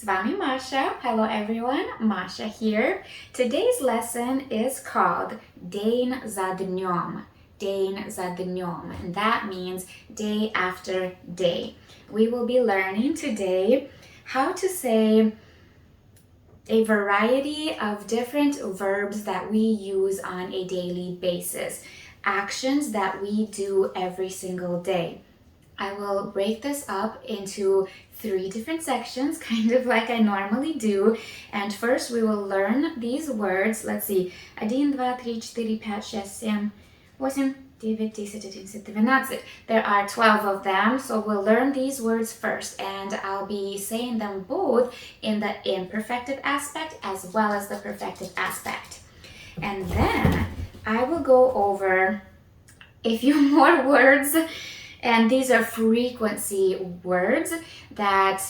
вами Masha. Hello everyone, Masha here. Today's lesson is called День за днем. День за днем, and that means day after day. We will be learning today how to say a variety of different verbs that we use on a daily basis, actions that we do every single day. I will break this up into 3 different sections, kind of like I normally do. And first we will learn these words. Let's see. 1, 2, 3, 4, 5, 6, 7, 8, 9, 10, 11, 12. There are 12 of them, so we'll learn these words first. And I'll be saying them both in the imperfective aspect as well as the perfective aspect. And then I will go over a few more words. And these are frequency words that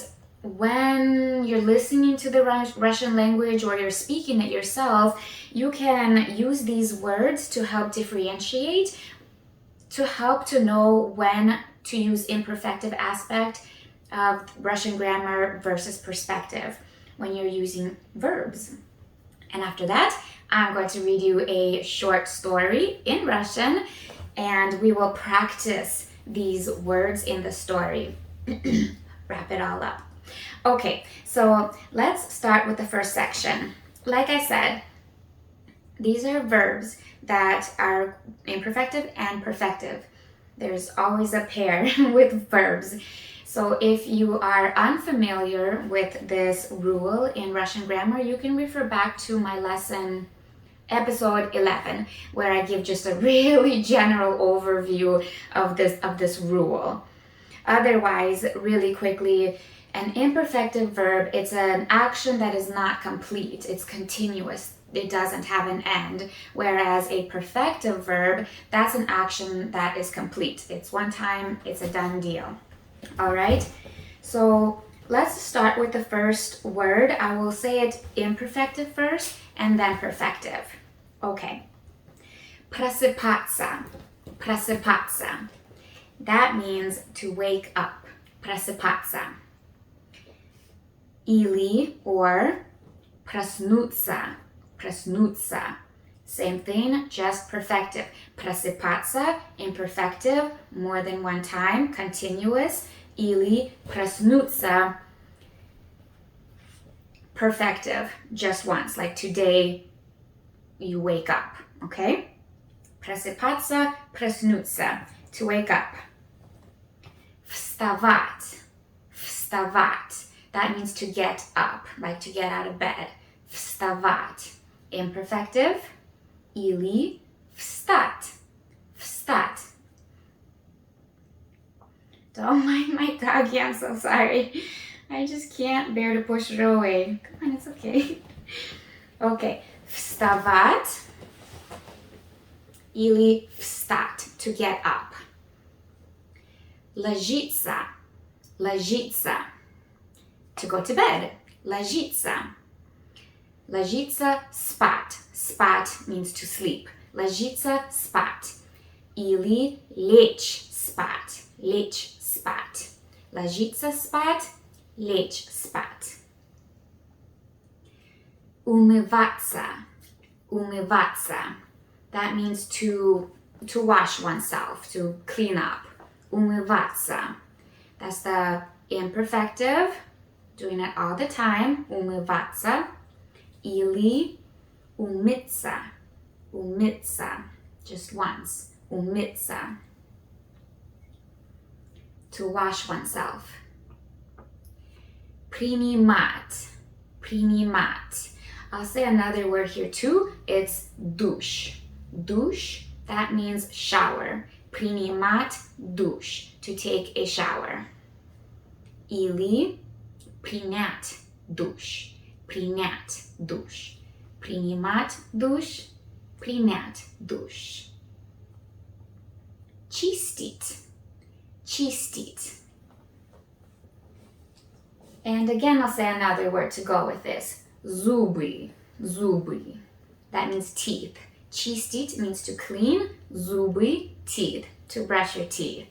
when you're listening to the Russian language or you're speaking it yourself, you can use these words to help differentiate, to help to know when to use imperfective aspect of Russian grammar versus perspective when you're using verbs. And after that, I'm going to read you a short story in Russian, and we will practice these words in the story. Wrap it all up. Okay, so let's start with the first section. Like I said, these are verbs that are imperfective and perfective. There's always a pair with verbs. So if you are unfamiliar with this rule in Russian grammar, you can refer back to my lesson episode 11, where I give just a really general overview of this rule. Otherwise, really quickly, an imperfective verb, it's an action that is not complete. It's continuous. It doesn't have an end. Whereas a perfective verb, that's an action that is complete. It's one time, it's a done deal. All right? So let's start with the first word. I will say it imperfective first and then perfective. Okay. Просыпаться. Просыпаться. That means to wake up. Просыпаться. Или or проснуться. Проснуться. Same thing, just perfective. Просыпаться, imperfective, more than one time, continuous. Или проснуться, perfective, just once, like today you wake up, okay? Просыпаться, проснуться, to wake up. Вставать, вставать. That means to get up, like to get out of bed. Вставать. Imperfective. Или встать, встать. Don't mind my doggy, I'm so sorry. I just can't bear to push her away. Come on, it's okay. Okay. Вставать или встать, to get up. Ложиться, ложиться, to go to bed. Ложиться. Ложиться, спать. Спать means to sleep. Ложиться, спать. Или лечь, спать. Лечь, спать. Ложиться, спать. Лечь, спать. Умываться. Умываться. That means to wash oneself, to clean up. Умываться. That's the imperfective, doing it all the time. Умываться. Или умыться. Умыться. Just once. Умыться. To wash oneself. Принимать. Принимать. I'll say another word here too. It's душ. Душ, that means shower. Принимать душ, to take a shower. Или принять душ. Принять душ. Принимать душ. Принять душ. Чистить. Чистить. And again, I'll say another word to go with this. Зубы. Зубы. That means teeth. Чистить means to clean. Зубы, teeth. To brush your teeth.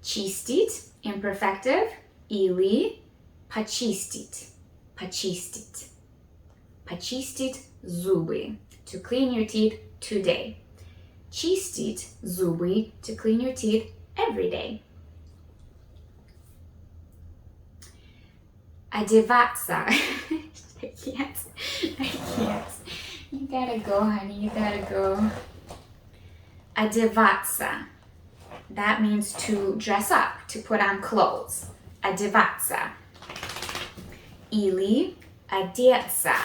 Чистить, imperfective. Или почистить. почистить. Почистить зубы. To clean your teeth today. Чистить зубы. To clean your teeth every day. Одеваться. I can't. You gotta go, honey. You gotta go. Одеваться. That means to dress up, to put on clothes. Одеваться. Или одеться.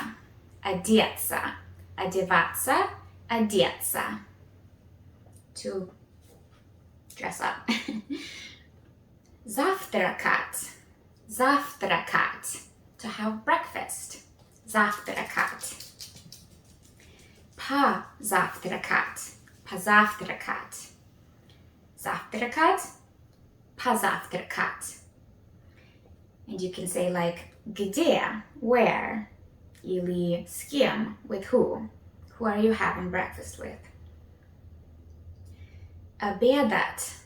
Одеться. Одеваться. Одеться. To dress up. Завтракать. Завтракать. To have breakfast. Завтракать. Позавтракать. Позавтракать. Завтракать. Позавтракать. And you can say like где, where, или с кем, with who. Who are you having breakfast with? Обедать.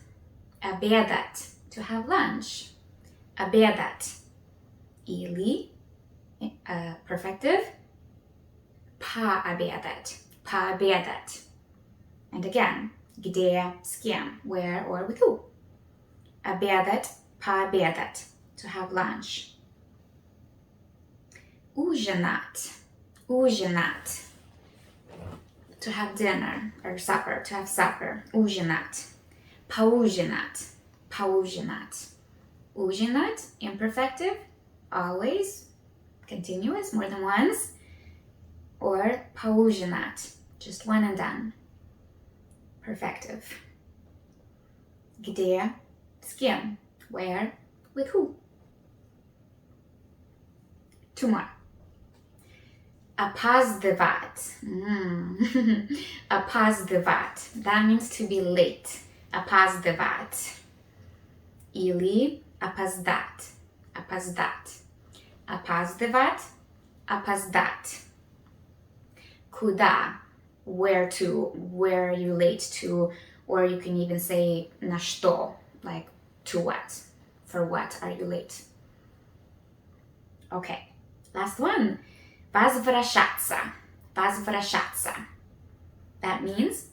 Обедать. To have lunch. Обедать. Или perfective. Пообедать. Пообедать. And again, где, с кем, where, or with who. Обедать. Пообедать. To have lunch. Ужинать. Ужинать. To have dinner or supper. To have supper. Ужинать. Поужинать. Поужинать. Ужинать, imperfective, always, continuous, more than once. Or поужинать, just one and done. Perfective. Где, с кем, where, with who. Two more. Опаздывать. Опаздывать. That means to be late. Опаздывать. Или опоздать. Опоздать. Опаздывать. Опоздать. Куда? Where to? Where are you late to? Or you can even say на что? Like to what? For what are you late? Okay. Last one. Возвращаться. Возвращаться. That means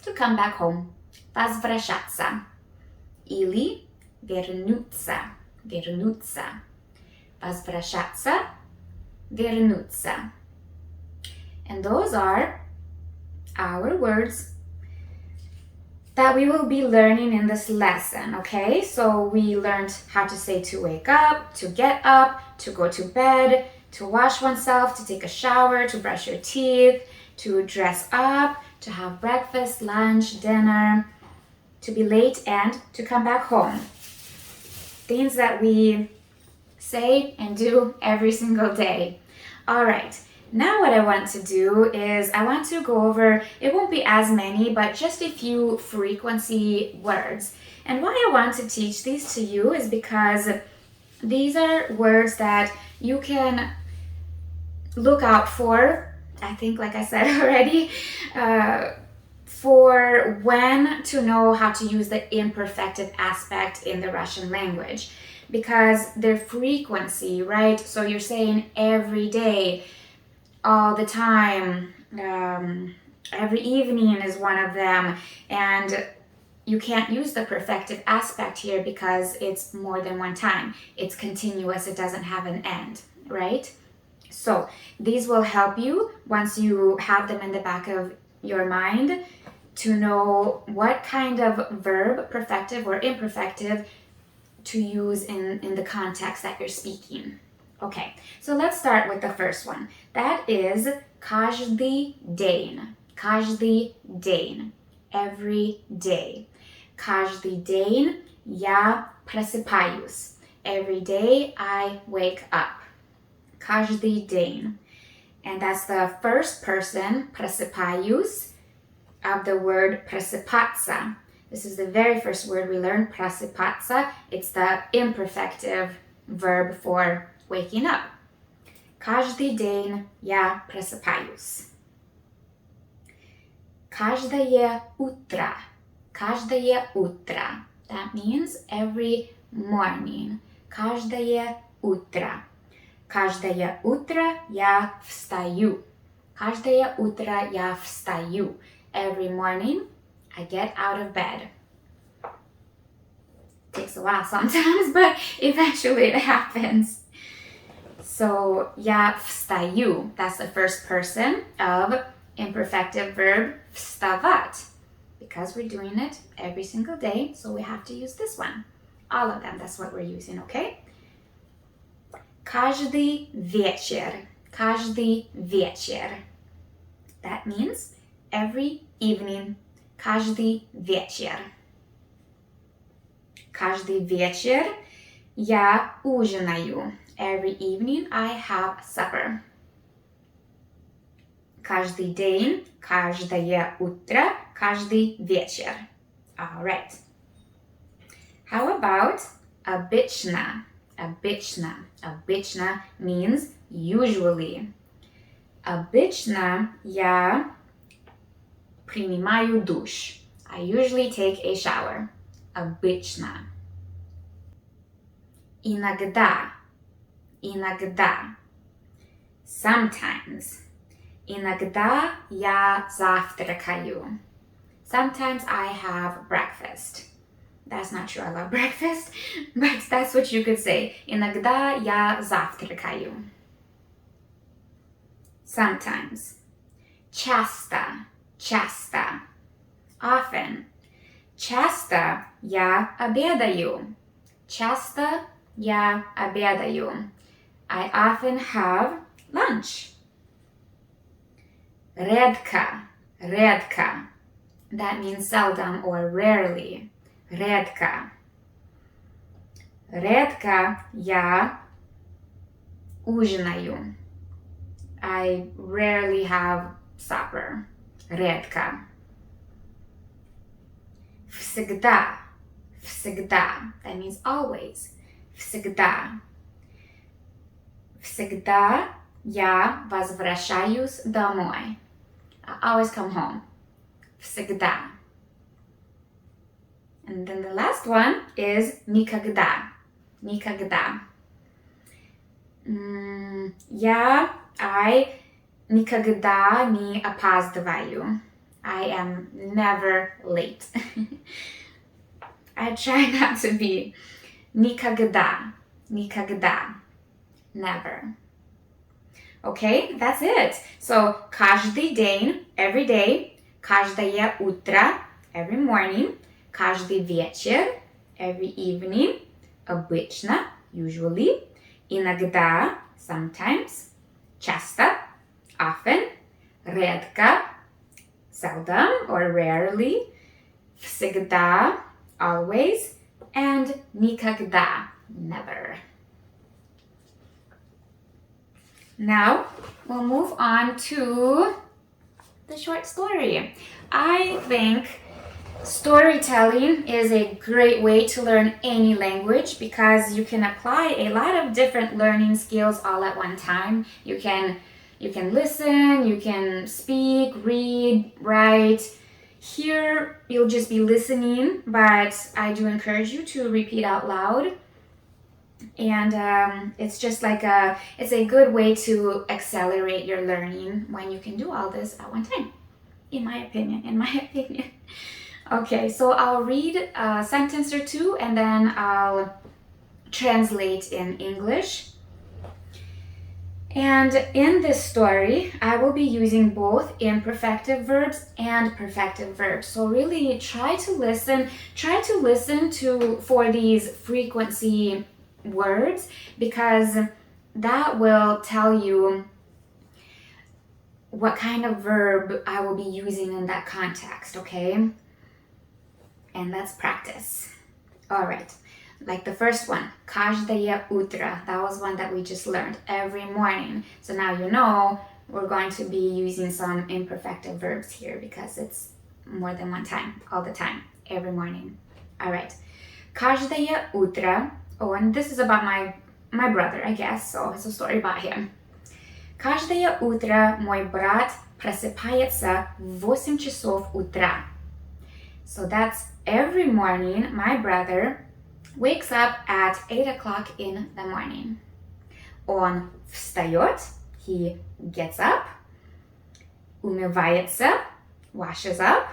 to come back home. Возвращаться. Или вернуться. Вернуться. Возвращаться. Вернуться. And those are our words that we will be learning in this lesson, okay? So we learned how to say to wake up, to get up, to go to bed, to wash oneself, to take a shower, to brush your teeth, to dress up, to have breakfast, lunch, dinner, to be late, and to come back home. Things that we say and do every single day. All right. Now what I want to do is I want to go over, it won't be as many, but just a few frequency words. And why I want to teach these to you is because these are words that you can look out for, I think like I said already, for when to know how to use the imperfective aspect in the Russian language. Because their frequency, right? So you're saying every day, all the time, every evening is one of them, and you can't use the perfective aspect here because it's more than one time. It's continuous, it doesn't have an end, right? So these will help you once you have them in the back of your mind to know what kind of verb, perfective or imperfective, to use in the context that you're speaking. Okay, so let's start with the first one. That is каждый день. Каждый день. Every day. Каждый день я просыпаюсь. Every day I wake up. Каждый день. And that's the first person, просыпаюсь, of the word просыпаться. This is the very first word we learned, просыпаться. It's the imperfective verb for waking up. Каждый день я просыпаюсь. Каждое утро. Каждое утро. That means every morning. Каждое утро. Каждое утро я встаю. Каждое утро я встаю. Every morning I get out of bed. Takes a while sometimes, but eventually it happens. So, я встаю. That's the first person of imperfective verb вставать. Because we're doing it every single day, so we have to use this one. All of them, that's what we're using, okay? Каждый вечер. Каждый вечер. That means every evening. Каждый вечер. Каждый вечер я ужинаю. Every evening I have supper. Каждый день, каждое утро, каждый вечер. All right. How about обычно? Обычно. Обычно means usually. Обычно я принимаю душ. I usually take a shower. Обычно. Иногда. Иногда. Sometimes. Иногда я завтракаю. Sometimes I have breakfast. That's not true, I love breakfast, but that's what you could say. Иногда я завтракаю. Sometimes. Часто. Часто. Often. Часто я обедаю. Часто я обедаю. I often have lunch. Редко. Редко. That means seldom or rarely. Редко. Редко я ужинаю. I rarely have supper. Редко. Всегда. Всегда. That means always. Всегда. Всегда я возвращаюсь домой. I always come home. Всегда. And then the last one is никогда. Никогда. I никогда не опаздываю. I am never late. I try not to be. Никогда. Никогда. Never. Okay, that's it. So, каждый день, every day, каждое утро, every morning, каждый вечер, every evening, обычно, usually, иногда, sometimes, часто, often, редко, seldom or rarely, всегда, always, and никогда, never. Now, we'll move on to the short story. I think storytelling is a great way to learn any language because you can apply a lot of different learning skills all at one time. You can listen, you can speak, read, write. Here, you'll just be listening, but I do encourage you to repeat out loud. And it's just like it's a good way to accelerate your learning when you can do all this at one time, in my opinion. Okay, so I'll read a sentence or two and then I'll translate in English. And in this story, I will be using both imperfective verbs and perfective verbs. So really try to listen for these frequency words because that will tell you what kind of verb I will be using in that context, okay? And let's practice. All right, like the first one, каждое утро. That was one that we just learned, every morning. So now you know we're going to be using some imperfective verbs here because it's more than one time, all the time, every morning. All right, каждое утро. Oh, and this is about my brother, I guess, so it's a story about him. Каждое утро мой брат просыпается в 8 часов утра. So that's every morning my brother wakes up at 8 o'clock in the morning. Он встает, he gets up. Умывается, washes up.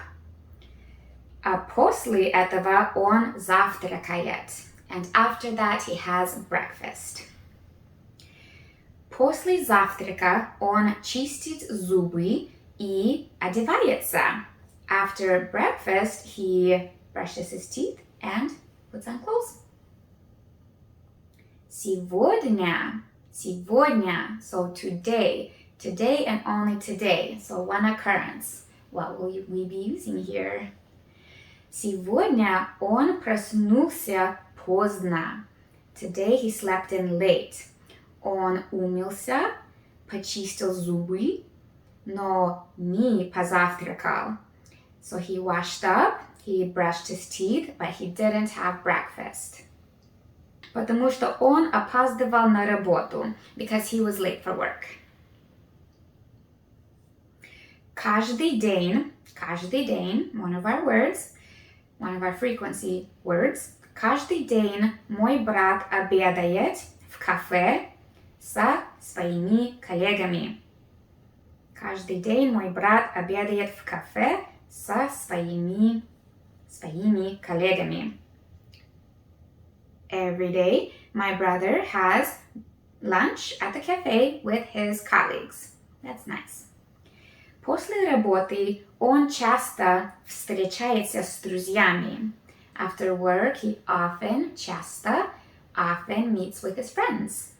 А после этого он завтракает. And after that he has breakfast. После завтрака он чистит зубы и одевается. After breakfast, he brushes his teeth and puts on clothes. Сегодня, so today and only today, so one occurrence. What will we be using here? Сегодня он проснулся поздно. Today he slept in late. Он умылся, почистил зубы, но не позавтракал. So he washed up, he brushed his teeth, but he didn't have breakfast. Потому что он опаздывал на работу, because he was late for work. Каждый день, one of our words, one of our frequency words. Каждый день мой брат обедает в кафе со своими коллегами. Каждый день мой брат обедает в кафе со своими коллегами. Every day, my brother has lunch at the cafe with his colleagues. That's nice. После работы он часто встречается с друзьями. After work, he often meets with his friends.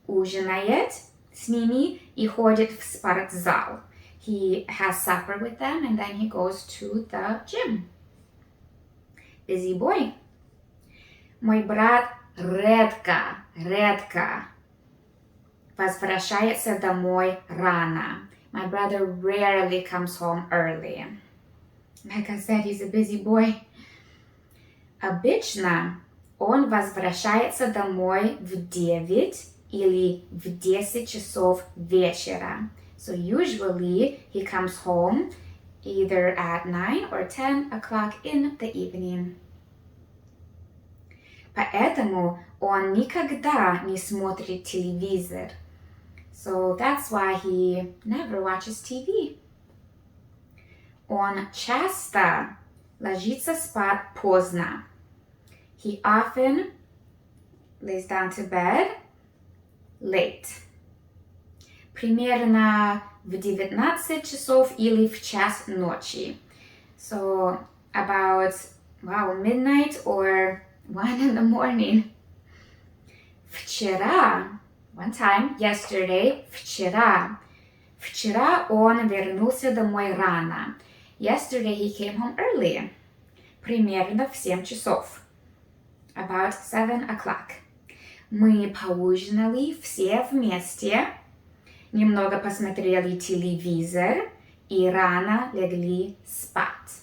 Ужинает с ними и ходит в спортзал. He has supper with them and then he goes to the gym. Busy boy. Мой брат редко возвращается домой рано. My brother rarely comes home early. Like I said, he's a busy boy. Обычно он возвращается домой в 9 или в 10 часов вечера. So usually he comes home either at 9 or 10 o'clock in the evening. Поэтому он никогда не смотрит телевизор. So that's why he never watches TV. Он часто ложится спать поздно. He often lays down to bed late. Примерно в 19 часов или в час ночи. So about, midnight or 1 in the morning. Вчера, one time, yesterday, вчера он вернулся домой рано. Yesterday he came home early. Примерно в 7 часов. About 7 o'clock. Мы поужинали все вместе, немного посмотрели телевизор и рано легли спать.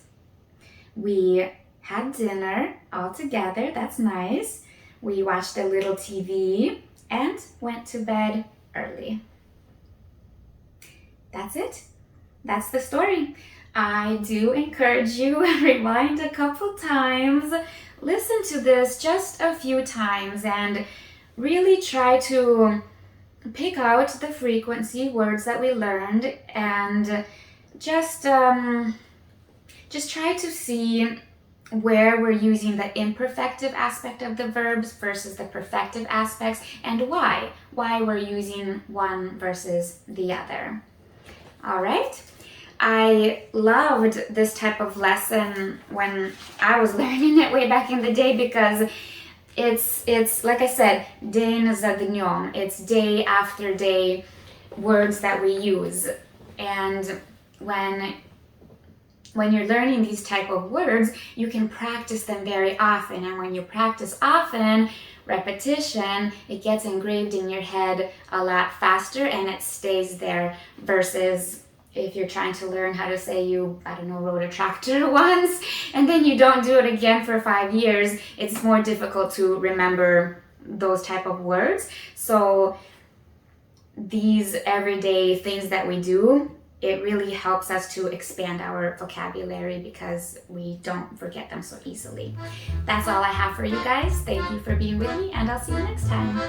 We had dinner all together, that's nice. We watched a little TV and went to bed early. That's it. That's the story. I do encourage you, rewind a couple times, listen to this just a few times and really try to pick out the frequency words that we learned and just try to see where we're using the imperfective aspect of the verbs versus the perfective aspects and why we're using one versus the other. All right. I loved this type of lesson when I was learning it way back in the day because it's like I said, день за днем. It's day after day words that we use. And when you're learning these type of words, you can practice them very often. And when you practice often, repetition, it gets engraved in your head a lot faster and it stays there versus if you're trying to learn how to say you, rode a tractor once and then you don't do it again for 5 years, it's more difficult to remember those type of words. So these everyday things that we do, it really helps us to expand our vocabulary because we don't forget them so easily. That's all I have for you guys. Thank you for being with me and I'll see you next time.